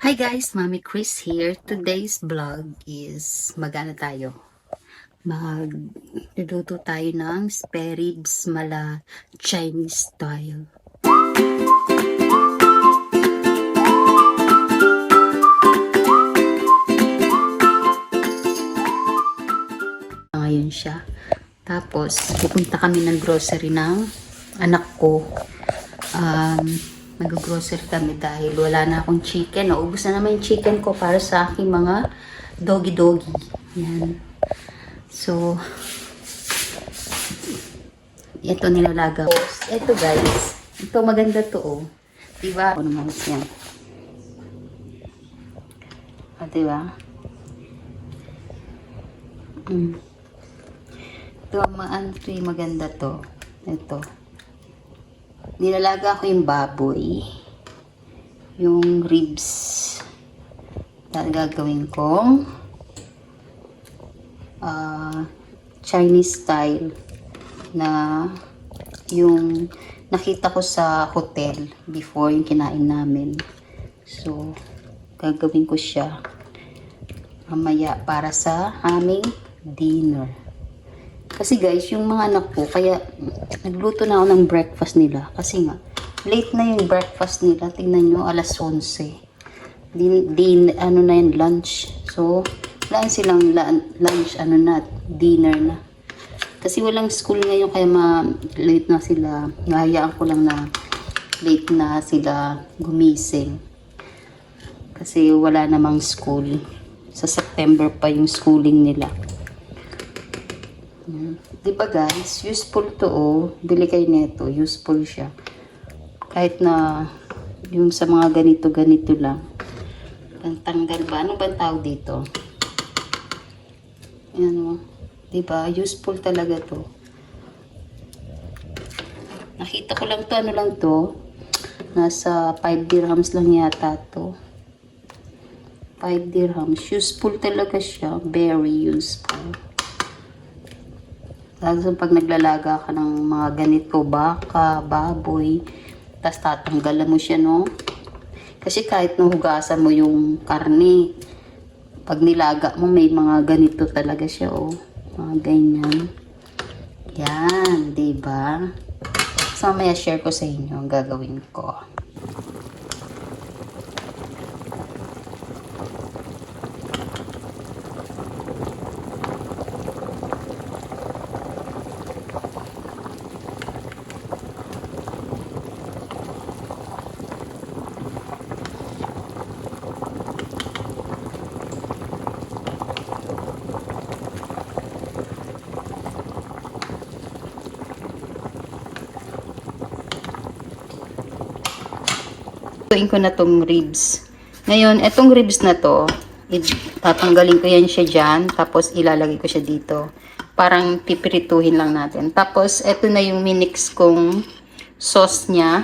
Hi guys, Mami Chris here. Today's vlog is tayo. Magluluto tayo ng spare ribs mala Chinese style. Ngayon siya. Tapos pupunta kami ng grocery ng anak ko. Mag-grocery kami dahil wala na akong chicken. Naubos na naman yung chicken ko para sa aking mga doggy-doggy. Yan. So, ito nilalaga ko. Ito guys. Ito maganda to oh. Diba? Ano naman yan. Diba? Ito maganda to. Ito. Nilalaga ko yung baboy, yung ribs. Gagawin kong Chinese style na yung nakita ko sa hotel before yung kinain namin. So, gagawin ko siya mamaya para sa aming dinner. Kasi guys, yung mga anak ko, kaya nagluto na ako ng breakfast nila. Kasi nga, late na yung breakfast nila. Tingnan nyo, alas 11. Ano na yung lunch. So, wala silang lunch, dinner na. Kasi walang school ngayon, kaya late na sila. Nahayaan ko lang na late na sila gumising. Kasi wala namang school. Sa September pa yung schooling nila. Diba guys, useful to oh. Bili kayo neto, useful siya. Kahit na yung sa mga ganito lang. Tanggal ba? Ano ba tawag dito? Yan oh. Diba, useful talaga to. Nakita ko lang to, ano lang to. Nasa 5 dirhams lang yata to. 5 dirhams. Useful talaga siya. Very useful. Lalo pag naglalaga ka ng mga ganito, baka, baboy, tapos tatanggalan mo siya, no? Kasi kahit nahugasan mo yung karne, pag nilaga mo, may mga ganito talaga siya, oh. Mga ganyan. Yan, diba? So, mamaya share ko sa inyo ang gagawin ko. Tutuin ko na tong ribs. Ngayon, etong ribs na to, tatanggalin ko yan siya dyan, tapos ilalagay ko siya dito. Parang pipirituhin lang natin. Tapos, eto na yung minix kong sauce niya.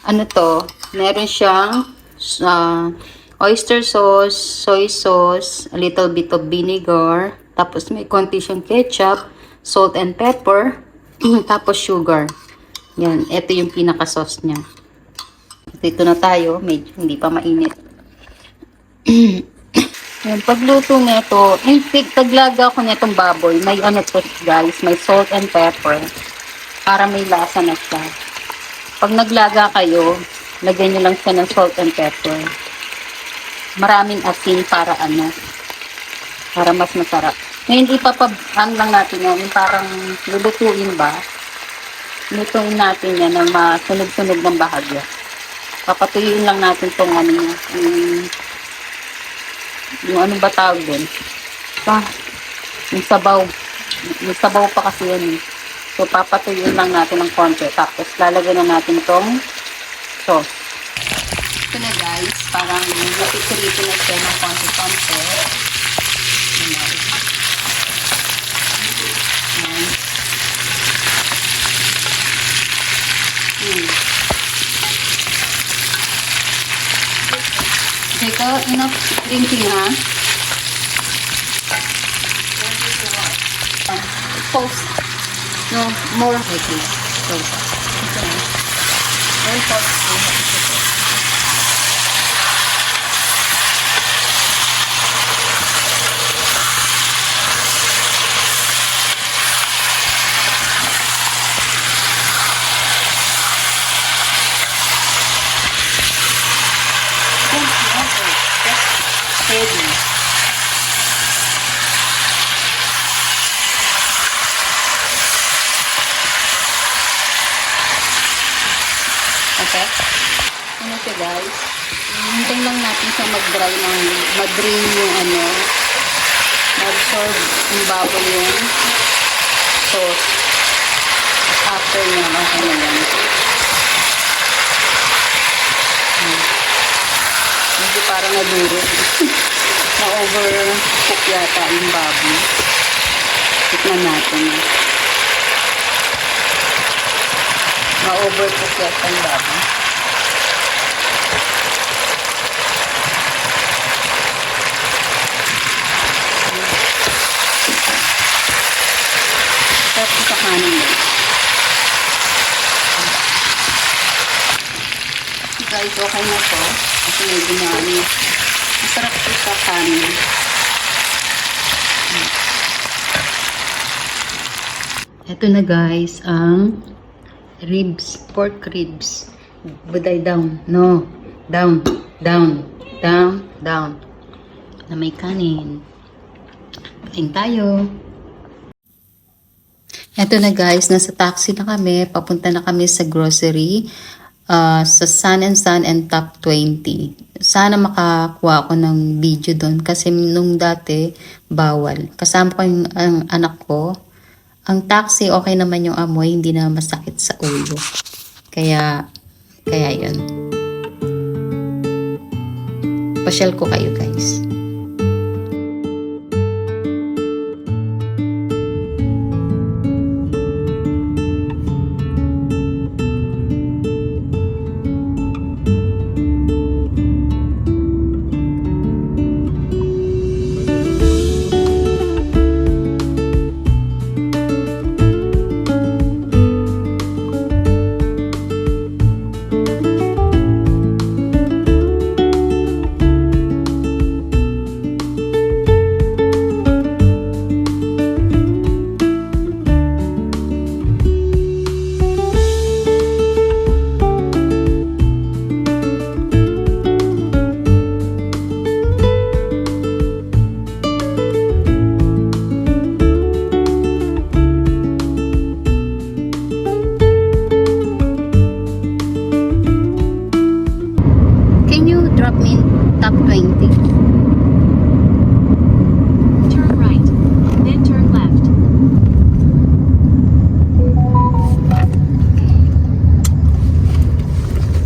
Ano to? Meron siyang oyster sauce, soy sauce, a little bit of vinegar, tapos may konti siyang ketchup, salt and pepper, tapos sugar. Yan, eto yung pinaka-sauce niya. Dito na tayo, medyo hindi pa mainit. Yung pagluto nito, paglaga ko nitong baboy, may ano to guys, may salt and pepper para may lasa na siya. Pag naglaga kayo, lagyan nyo lang siya ng salt and pepper. Maraming asin para para mas masarap. Ngayon ipapabang lang natin yan, parang lulutuin ba? Lutuin natin yan ng masunog-sunog ng bahagya. Papatuyuin lang natin itong yung ano ba tawag din? Yung sabaw. Yung sabaw pa kasi yan eh. So, papatuyuin lang natin ng konti. Tapos, lalagyan na natin itong sauce. Ito na guys, parang napipirito na siya ng konti-konti. Take enough drinking, ha? Pulse. No, more like this. So, okay. Very pulse. heavy. Okay? Ano siya guys? Hintayin lang natin siya mag-dry ng mag-drain yung ano, ma-absorb yung baboy yung sauce. After niya, okay na yan. Medyo parang naduro. Na-overcook yata yung baboy. Tikman natin. Ma-overcook yata yung baboy. Sarap sa kanin guys. Guys, okay na to. Kasi medyo na ano. Masarap ito sa kanin. Ito na guys, ang ribs, pork ribs. Buday down. No. Down. Down. Down. Down. Na may kanin. Kain tayo. Ito na guys, nasa taxi na kami. Papunta na kami sa grocery. Sa Sun and Top 20. Sana makakuha ako ng video doon. Kasi nung dati, bawal. Kasama ko yung ang anak ko. Ang taxi, okay naman yung amoy. Hindi na masakit sa ulo. Kaya yun. Pasyal ko kayo guys. Drop me in top 20. Turn right, then turn left.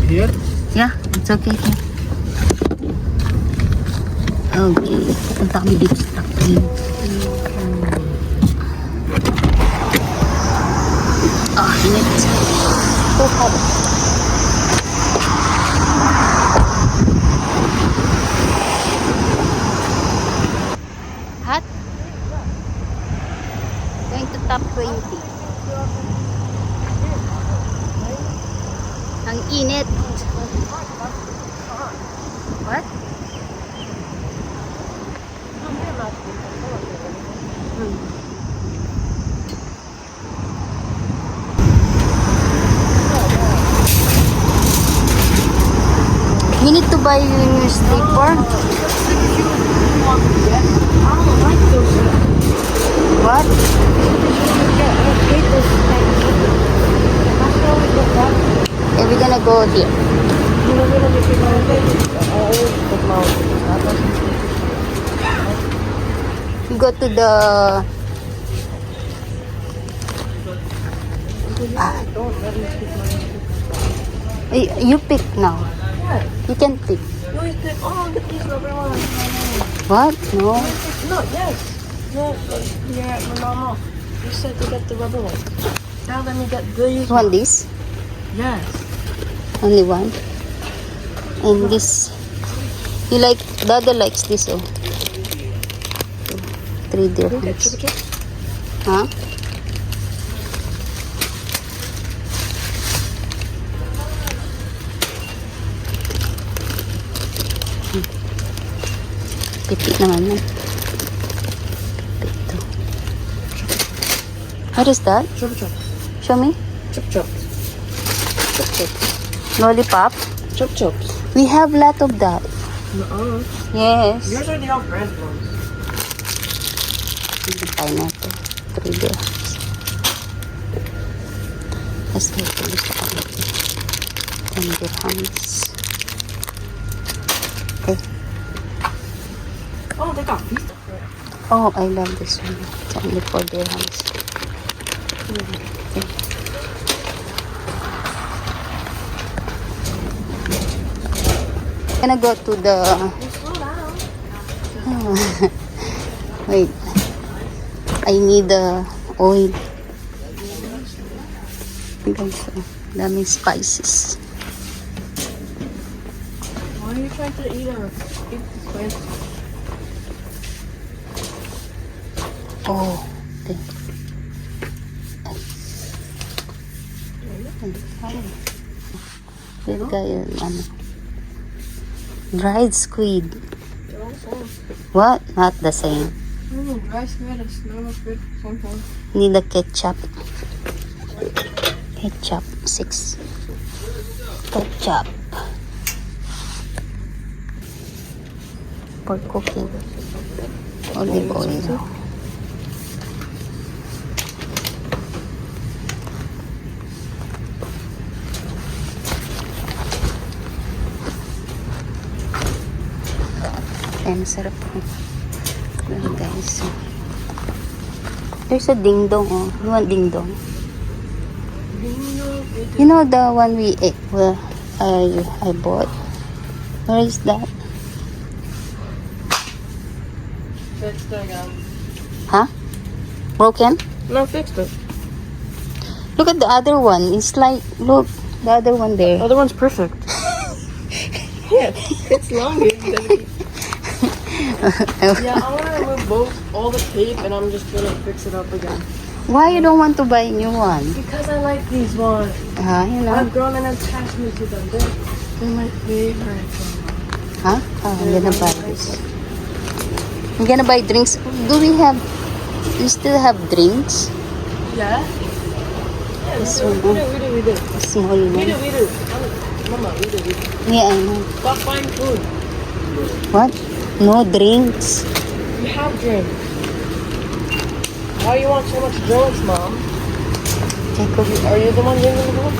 Here? Yeah, it's okay here. Okay, punta kami dito sa top 20. Init. So hot. Hot? Going to top 20. Ang init. What? You need to buy your slipper. What? Yeah, we're gonna go here. We go to the you pick now. You can pick. No, you said, oh, get these rubber ones. What? No. No, yes. No, you're at my mama. You said to get the rubber ones. Now let me get these. You want this? Yes. Only one. And this. You like, Dada likes this, oh. 3 dirhams. Huh? Pipit naman yan. Pipit. What is that? Chop chop. Show me. Chop chop. Chop chop. Lollipop. Chop chops. We have lot of that. No. Yes. Yours are the off-brand ones. Hindi tayo na ito. 3 dirhams. Tapos ito gusto ko ito. 10 dirhams. Okay. Oh, they got pizza. Oh, I love this one. It's only 4 dirhams. Okay. Gonna go to the... Slow down. Wait. I need the oil. Guys, daming spices. Why are you trying to eat this plant? Oh, okay. This guy, ano, dried squid. They're all the same. What? Not the same. Dry squid and normal squid, same thing. Need the ketchup. Ketchup, 6. Ketchup. For cooking. Olive oil. Ay, masarap po. Ayan, guys. There's a ding dong, oh. You want ding dong? You know the one we ate, well, I bought? Where is that? Fixed it again. Huh? Broken? No, fixed it. Look at the other one. It's like, look, the other one there. The other one's perfect. Yeah, it's longer. Yeah, I want to remove all the tape and I'm just gonna fix it up again. Why you don't want to buy a new one? Because I like these ones. You know? I've grown an attachment to them. They're my favorite. Huh? Oh, I'm gonna buy this. I'm gonna buy drinks. Do we still have drinks? Yeah? This we one, do, we do. Small We one. do. Mama, we do. Yeah, I know. Stop buying food. What? No drinks. We have drinks. Why do you want so much drinks, Mom? Jacob. Are you the one drinking the milk?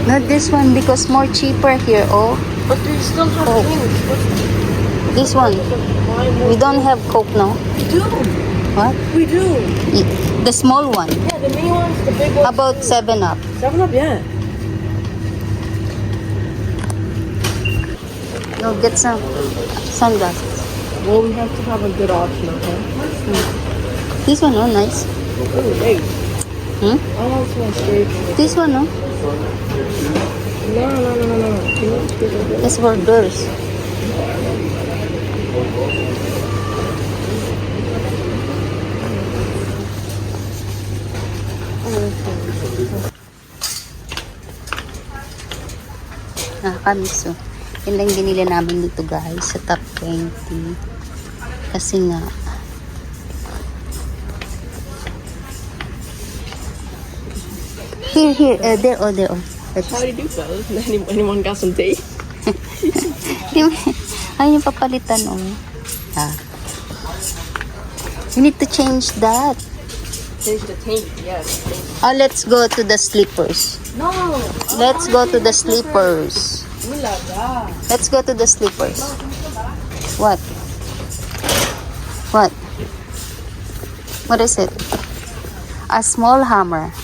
Not this one because more cheaper here. Oh, But we still have Oh. drinks. this one. We don't have Coke now. We do. What? We do. The small one. Yeah, the mini ones, the big ones. How about 7 Up? 7-Up, yeah. No, get some sunglasses. Well, we have to have a good option, okay? This one, oh, nice. Ooh, wait. Hmm? I want some straight. This one, oh. No. Can you get it? That's for girls. Nakakamiss, oh. Yan lang binili namin dito, guys, sa top 20. Kasi nga, here, there, oh, there, oh. How do you do, fellas? Anyone got some tape? Ay, yung papalitan, oh. Ah. You need to change that. Change the tape, yes. Oh, let's go to the slippers. No. Let's go to the slippers. Ooh la la. Let's go to the slippers. What? What? What is it? A small hammer.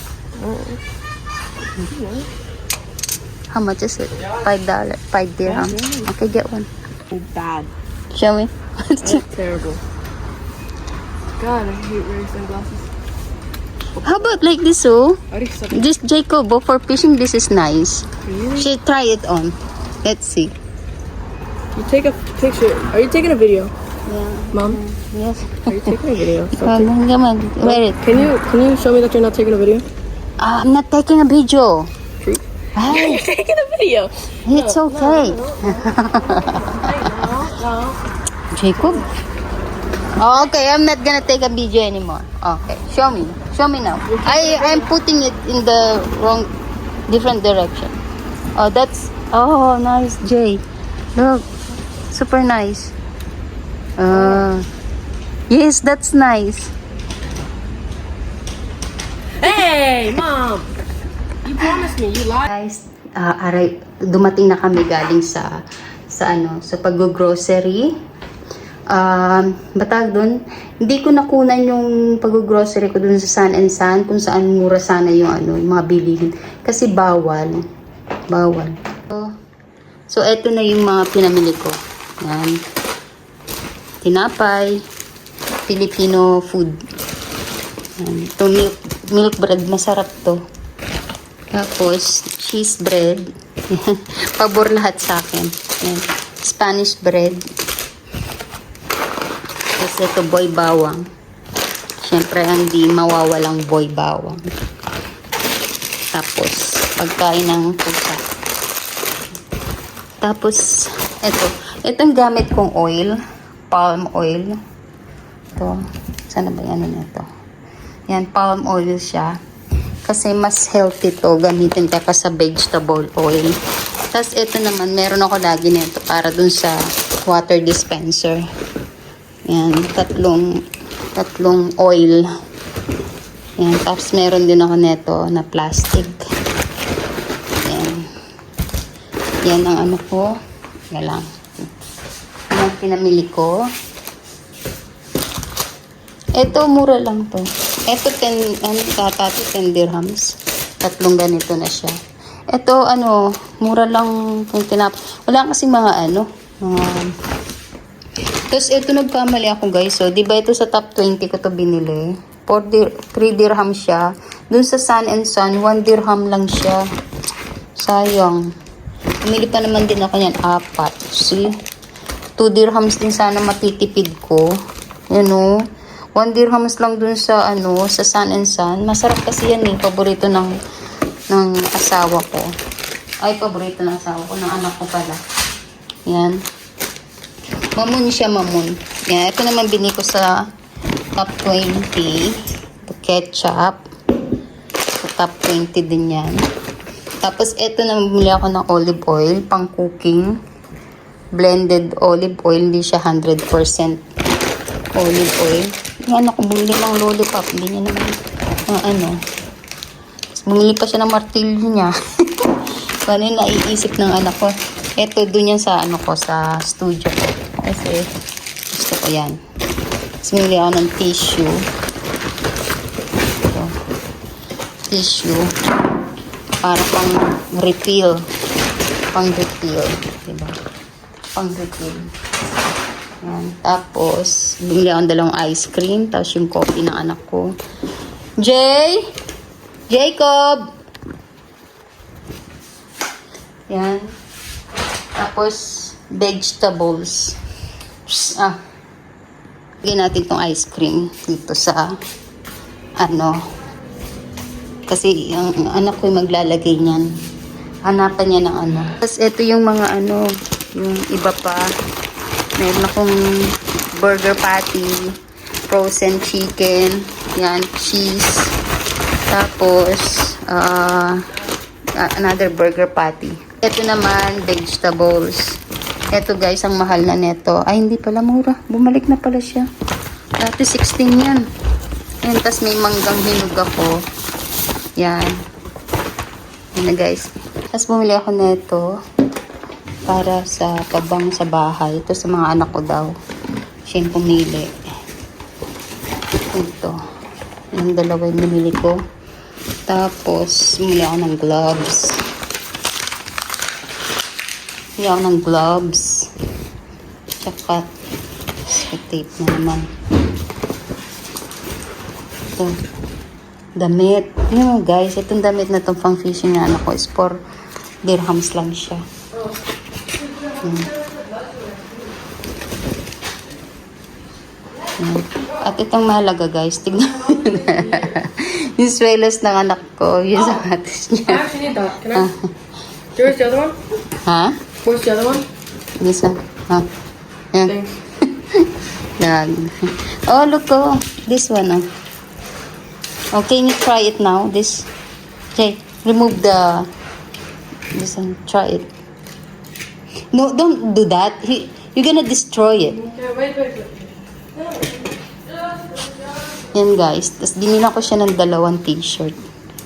How much is it? $5. 5 dirhams. Okay, get one. Bad. Show me. That's terrible. God, I hate wearing sunglasses. How about like this, oh? Are you such This Jacob, oh, for fishing, this is nice. Really? She try it on. Let's see. You take a picture. Are you taking a video? Yeah. Mom? Yes. Are you taking a video? Come on, wear it. Can you show me that you're not taking a video? I'm not taking a video. True. Hey, You're taking a video. it's okay. Jacob? Oh, okay, I'm not gonna take a video anymore. Okay, show me. Show me now. I'm putting it in the different direction. Oh, that's, oh, nice, Jay. Look, Super nice. Yes, that's nice. Hey, Mom! You promised me. You lied. Guys, dumating na kami galing sa pag-grocery. Batag doon, hindi ko nakunan yung pag-grocery ko doon sa Sun and Sun, kung saan mura sana yung yung mga bilihin. Kasi bawal. So, eto na yung mga pinamili ko. Yan. Tinapay, Filipino food. Yan. Ito milk bread, masarap to. Tapos, cheese bread. Pabor lahat sa akin. Yan. Spanish bread. Tapos ito, boy bawang. Siyempre, hindi mawawalang boy bawang. Tapos, pagkain ng pusa. Tapos, itong gamit kong oil. Palm oil. Ito. Sana ba yan ito? Yan, palm oil siya. Kasi mas healthy to gamitin ka sa vegetable oil. Tapos ito naman, meron ako lagi nito para dun sa water dispenser. Yan, tatlong oil. Yan, tapos meron din ako nito na plastic. Yan. Yan ang ano ko. Yan lang. Yan ang pinamili ko. Ito, mura lang to. Ito, 10 dirhams. Tatlong ganito na siya. Ito, mura lang kung wala kasi mga Tapos, ito nagkamali ako guys. So, di ba ito sa top 20 ko to binili? 3 dirham siya. Dun sa Sun and Sun, 1 dirham lang siya. Sayang. Umili pa naman din ako yan. 4. See? 2 dirhams din sana matitipid ko. 1 dirhams lang dun sa sa Sun and Sun. Masarap kasi yan paborito ng asawa ko. Ay, paborito ng asawa ko, ng anak ko pala. Yan. Mamun siya, mamun. Yan, ito naman binili ko sa top 20. Ito, ketchup. Sa top 20 din yan. Tapos, ito naman bumili ako ng olive oil, pang cooking. Blended olive oil, hindi siya 100% olive oil. Yung anak ko bumili ng lollipop. Hindi niya naman bumili pa siya ng martilyo niya. Paano yung naiisip ng anak ko? Ito doon yan sa sa studio ko. Kasi gusto ko yan. Tapos bumili ako ng tissue. Ito. Tissue. Para pang refill. Pang refill. Diba? Pang refill. Yan. Tapos, bumili akong 2 ice cream. Tapos yung coffee ng anak ko. Jacob! Yan. Tapos, vegetables. Lagyan natin tong ice cream dito sa kasi yung anak ko yung maglalagay niyan. Hanapan niya ng Tapos, ito yung mga yung iba pa. Meron akong burger patty, frozen chicken, yan, cheese, tapos, another burger patty. Ito naman, vegetables. Ito guys, ang mahal na neto. Ay, hindi pala mura. Bumalik na pala siya. Dati 16 yan. Yan, tapos may manggang hinog ako. Yan. Yan na guys. Tapos bumili ako neto para sa pabang sa bahay. Ito sa mga anak ko daw. Siya yung pumili. Ito. Yung 2 yung binili ko. Tapos, bumili ako ng gloves. Bumili ako ng gloves. Tsaka, tape na naman. Ito. Damit. Yun guys, itong damit na itong pang fishing na anak ko is 4 dirhams lang siya. At itong mahalaga guys, tignan yung swelas ng anak ko, yung sapatos niya. I actually need that. Can I? Where's the other one? Ha? Where's the other one? This one? Ha? Yan. Thanks. Oh, look, this one. Oh, can you try it now? This. Okay, remove this one. Try it. No, don't do that. You're gonna destroy it. Okay, wait. Yan guys. Tapos dinila ko siya ng 2 t-shirt.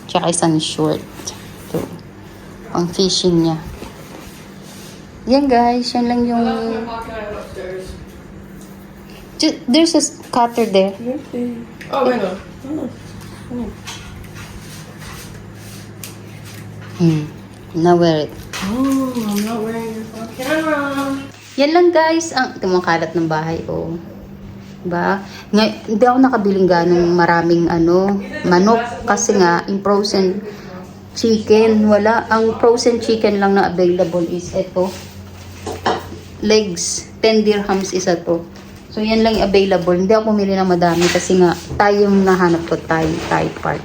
Tsaka isang short. Ito. Ang fishing niya. Yan guys. Yan lang yung... There's a cutter there. Oh, wait a minute. Now wear it. Oh, I'm not wearing your phone camera. Yan lang guys. Ito mga kalat ng bahay. Oh. Diba? Hindi ako nakabiling ganong maraming manok. Kasi nga, yung frozen chicken, wala. Ang frozen chicken lang na available is ito. Legs. 10 dirhams isa to. So, yan lang yung available. Hindi ako pumili ng madami kasi nga, tayo yung nahanap ko, Thai part.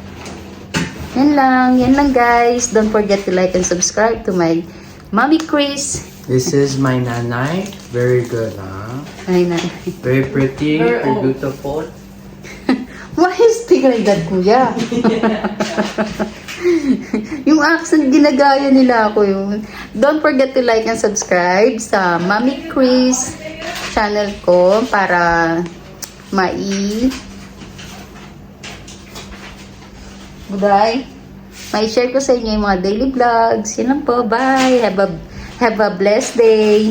Yan lang guys. Don't forget to like and subscribe to my Mommy Chris. This is my nanay. Very good, huh? Ay, na. Very pretty, Very very old. beautiful. Why is speak like that, kuya? Yung accent, ginagaya nila ako yun. Don't forget to like and subscribe sa Mommy Chris channel ko para share ko sa inyo yung mga daily vlogs. Yun lang po. Bye. Have a blessed day.